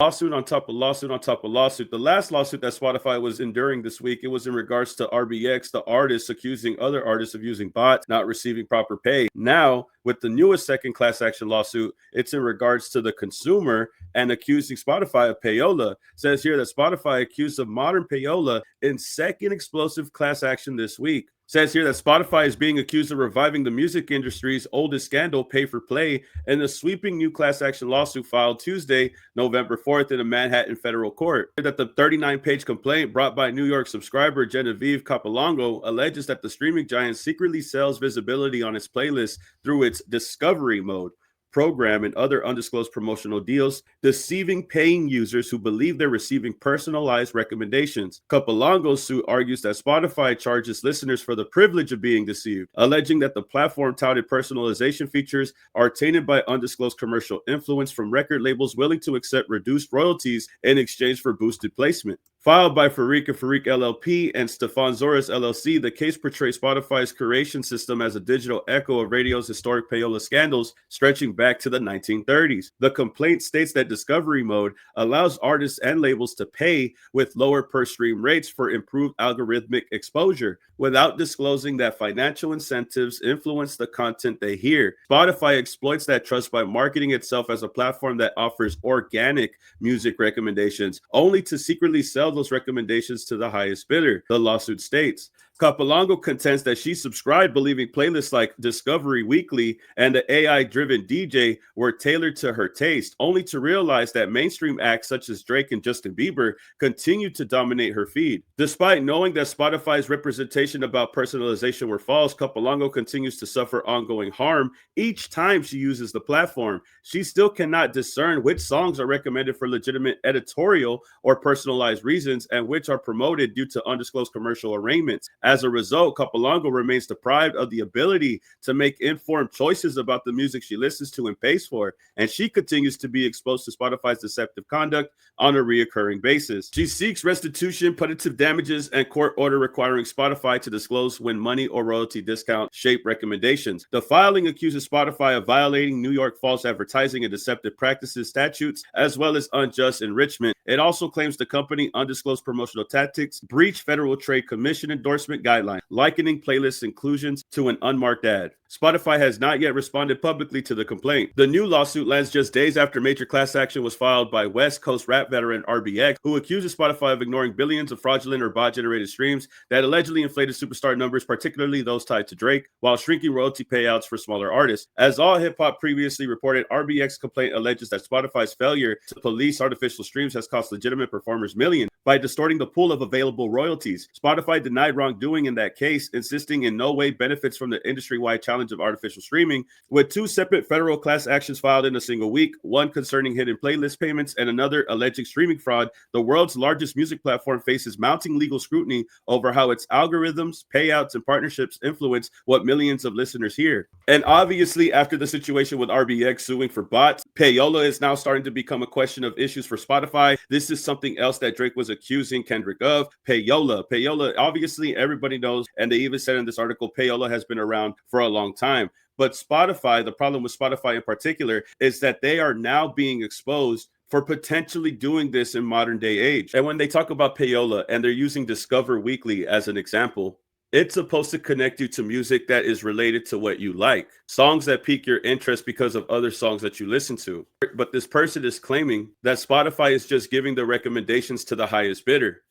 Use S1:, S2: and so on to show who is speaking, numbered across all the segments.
S1: Lawsuit on top of lawsuit on top of lawsuit. The last lawsuit that Spotify was enduring this week, it was in regards to RBX, the artist, accusing other artists of using bots, not receiving proper pay. Now, with the newest second class action lawsuit, it's in regards to the consumer and accusing Spotify of Payola. It says here that Spotify accused of modern Payola in second explosive class action this week. Says here that Spotify is being accused of reviving the music industry's oldest scandal, pay for play, in a sweeping new class action lawsuit filed Tuesday, November 4th, in a Manhattan federal court. That the 39-page complaint brought by New York subscriber Genevieve Capolongo alleges that the streaming giant secretly sells visibility on its playlist through its discovery mode program and other undisclosed promotional deals, deceiving paying users who believe they're receiving personalized recommendations. Capolongo's suit argues that Spotify charges listeners for the privilege of being deceived, alleging that the platform touted personalization features are tainted by undisclosed commercial influence from record labels willing to accept reduced royalties in exchange for boosted placement. Filed by Farik and Farik LLP and Stefan Zoras LLC, the case portrays Spotify's curation system as a digital echo of radio's historic payola scandals stretching back to the 1930s. The complaint states that discovery mode allows artists and labels to pay with lower per stream rates for improved algorithmic exposure without disclosing that financial incentives influence the content they hear. Spotify exploits that trust by marketing itself as a platform that offers organic music recommendations, only to secretly sell those recommendations to the highest bidder, the lawsuit states. Capolongo contends that she subscribed believing playlists like Discovery Weekly and the AI-driven DJ were tailored to her taste, only to realize that mainstream acts such as Drake and Justin Bieber continued to dominate her feed. Despite knowing that Spotify's representation about personalization were false, Capolongo continues to suffer ongoing harm each time she uses the platform. She still cannot discern which songs are recommended for legitimate editorial or personalized reasons and which are promoted due to undisclosed commercial arrangements. As a result, Capolongo remains deprived of the ability to make informed choices about the music she listens to and pays for, and she continues to be exposed to Spotify's deceptive conduct on a reoccurring basis. She seeks restitution, punitive damages, and court order requiring Spotify to disclose when money or royalty discount shape recommendations. The filing accuses Spotify of violating New York false advertising and deceptive practices statutes, as well as unjust enrichment. It also claims the company undisclosed promotional tactics, breached Federal Trade Commission endorsement guidelines, likening playlist inclusions to an unmarked ad. Spotify has not yet responded publicly to the complaint. The new lawsuit lands just days after major class action was filed by West Coast rap veteran RBX, who accuses Spotify of ignoring billions of fraudulent or bot-generated streams that allegedly inflated superstar numbers, particularly those tied to Drake, while shrinking royalty payouts for smaller artists. As All Hip Hop previously reported, RBX complaint alleges that Spotify's failure to police artificial streams has cost legitimate performers millions by distorting the pool of available royalties. Spotify denied wrongdoing in that case, insisting in no way benefits from the industry-wide challenge of artificial streaming, with two separate federal class actions filed in a single week, one concerning hidden playlist payments and another alleging streaming fraud. The world's largest music platform faces mounting legal scrutiny over how its algorithms, payouts, and partnerships influence what millions of listeners hear. And obviously, after the situation with RBX suing for bots, Payola is now starting to become a question of issues for Spotify. This is something else that Drake was accusing Kendrick of. Payola, obviously everybody knows, and they even said in this article, Payola has been around for a long time. But Spotify, the problem with Spotify in particular, is that they are now being exposed for potentially doing this in modern day age. And when they talk about Payola and they're using Discover Weekly as an example, it's supposed to connect you to music that is related to what you like, songs that pique your interest because of other songs that you listen to. But this person is claiming that Spotify is just giving the recommendations to the highest bidder.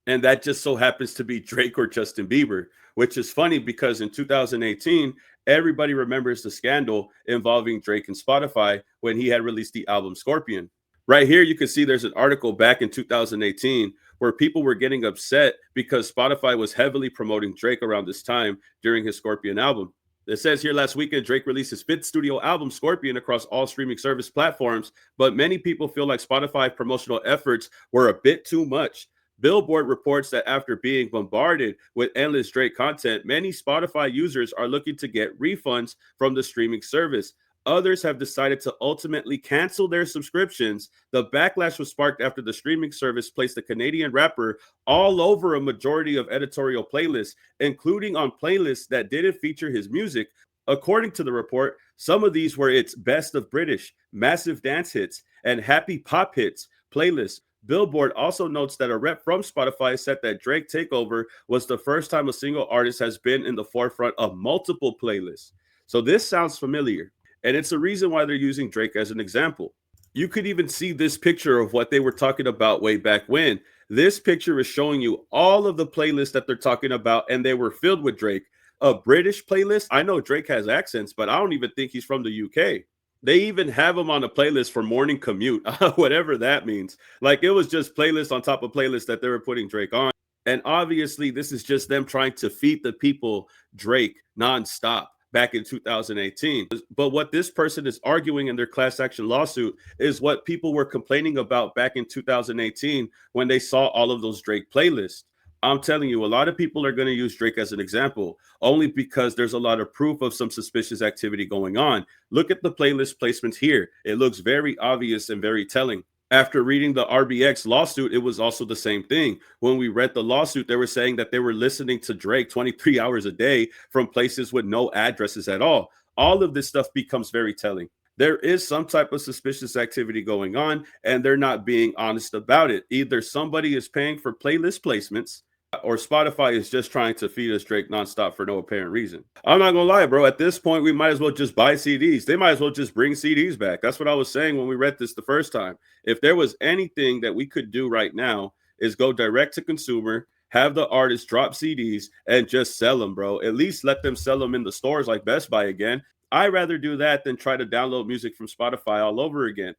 S1: And that just so happens to be Drake or Justin Bieber, which is funny because in 2018, everybody remembers the scandal involving Drake and Spotify when he had released the album Scorpion. Right here, you can see there's an article back in 2018 where people were getting upset because Spotify was heavily promoting Drake around this time during his Scorpion album. It says here last weekend, Drake released his fifth studio album, Scorpion, across all streaming service platforms, but many people feel like Spotify promotional efforts were a bit too much. Billboard reports that after being bombarded with endless Drake content, many Spotify users are looking to get refunds from the streaming service. Others have decided to ultimately cancel their subscriptions. The backlash was sparked after the streaming service placed the Canadian rapper all over a majority of editorial playlists, including on playlists that didn't feature his music. According to the report, some of these were its best of British, massive dance hits, and happy pop hits, playlist. Billboard also notes that a rep from Spotify said that Drake Takeover was the first time a single artist has been in the forefront of multiple playlists. So this sounds familiar, and it's a reason why they're using Drake as an example. You could even see this picture of what they were talking about way back when. This picture is showing you all of the playlists that they're talking about, and they were filled with Drake. A British playlist. I know Drake has accents, but I don't even think he's from the UK. They even have him on a playlist for morning commute, whatever that means. Like it was just playlist on top of playlist that they were putting Drake on. And obviously, this is just them trying to feed the people Drake nonstop back in 2018. But what this person is arguing in their class action lawsuit is what people were complaining about back in 2018 when they saw all of those Drake playlists. I'm telling you, a lot of people are going to use Drake as an example, only because there's a lot of proof of some suspicious activity going on. Look at the playlist placements here. It looks very obvious and very telling. After reading the RBX lawsuit, it was also the same thing. When we read the lawsuit, they were saying that they were listening to Drake 23 hours a day from places with no addresses at all. All of this stuff becomes very telling. There is some type of suspicious activity going on, and they're not being honest about it. Either somebody is paying for playlist placements, or Spotify is just trying to feed us Drake nonstop for no apparent reason. I'm not gonna lie, bro. At this point, we might as well just buy CDs. They might as well just bring CDs back. That's what I was saying when we read this the first time. If there was anything that we could do right now, is go direct to consumer, have the artists drop CDs, and just sell them, bro. At least let them sell them in the stores like Best Buy again. I'd rather do that than try to download music from Spotify all over again.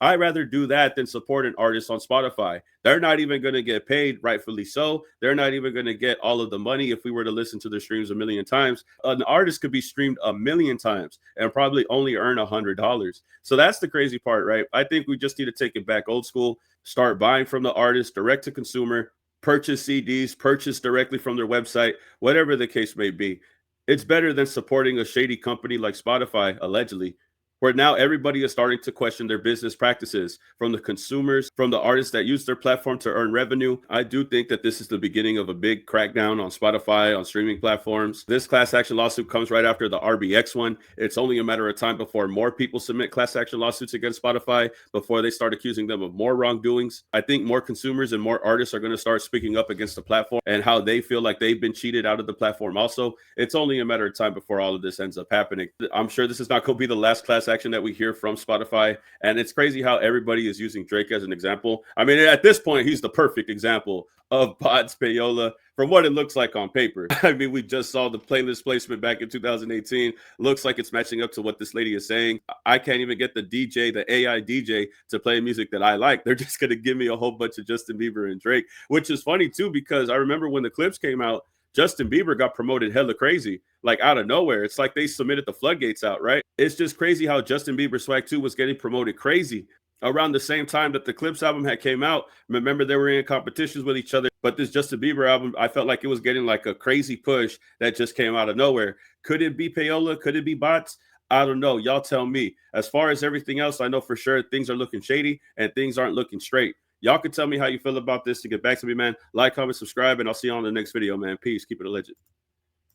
S1: I'd rather do that than support an artist on Spotify. They're not even going to get paid, rightfully so. They're not even going to get all of the money if we were to listen to their streams a million times. An artist could be streamed a million times and probably only earn $100. So that's the crazy part, right? I think we just need to take it back old school, start buying from the artist, direct to consumer, purchase CDs, purchase directly from their website, whatever the case may be. It's better than supporting a shady company like Spotify, allegedly, where now everybody is starting to question their business practices, from the consumers, from the artists that use their platform to earn revenue. I do think that this is the beginning of a big crackdown on Spotify, on streaming platforms. This class action lawsuit comes right after the RBX one. It's only a matter of time before more people submit class action lawsuits against Spotify, before they start accusing them of more wrongdoings. I think more consumers and more artists are going to start speaking up against the platform and how they feel like they've been cheated out of the platform also. It's only a matter of time before all of this ends up happening. I'm sure this is not going to be the last class action that we hear from Spotify, and it's crazy how everybody is using Drake as an example. I mean, at this point, he's the perfect example of bots, Payola, from what it looks like on paper. I mean, we just saw the playlist placement back in 2018. Looks like it's matching up to what this lady is saying. I can't even get the AI DJ, to play music that I like. They're just going to give me a whole bunch of Justin Bieber and Drake, which is funny too, because I remember when the clips came out, Justin Bieber got promoted hella crazy, like out of nowhere. It's like they submitted the floodgates out, right? It's just crazy how Justin Bieber Swag 2 was getting promoted crazy around the same time that the Clips album had came out. Remember, they were in competitions with each other, but this Justin Bieber album, I felt like it was getting like a crazy push that just came out of nowhere. Could it be Payola? Could it be bots? I don't know. Y'all tell me. As far as everything else, I know for sure things are looking shady and things aren't looking straight. Y'all can tell me how you feel about this. To get back to me, man. Like, comment, subscribe, and I'll see you on the next video, man. Peace. Keep it a legend.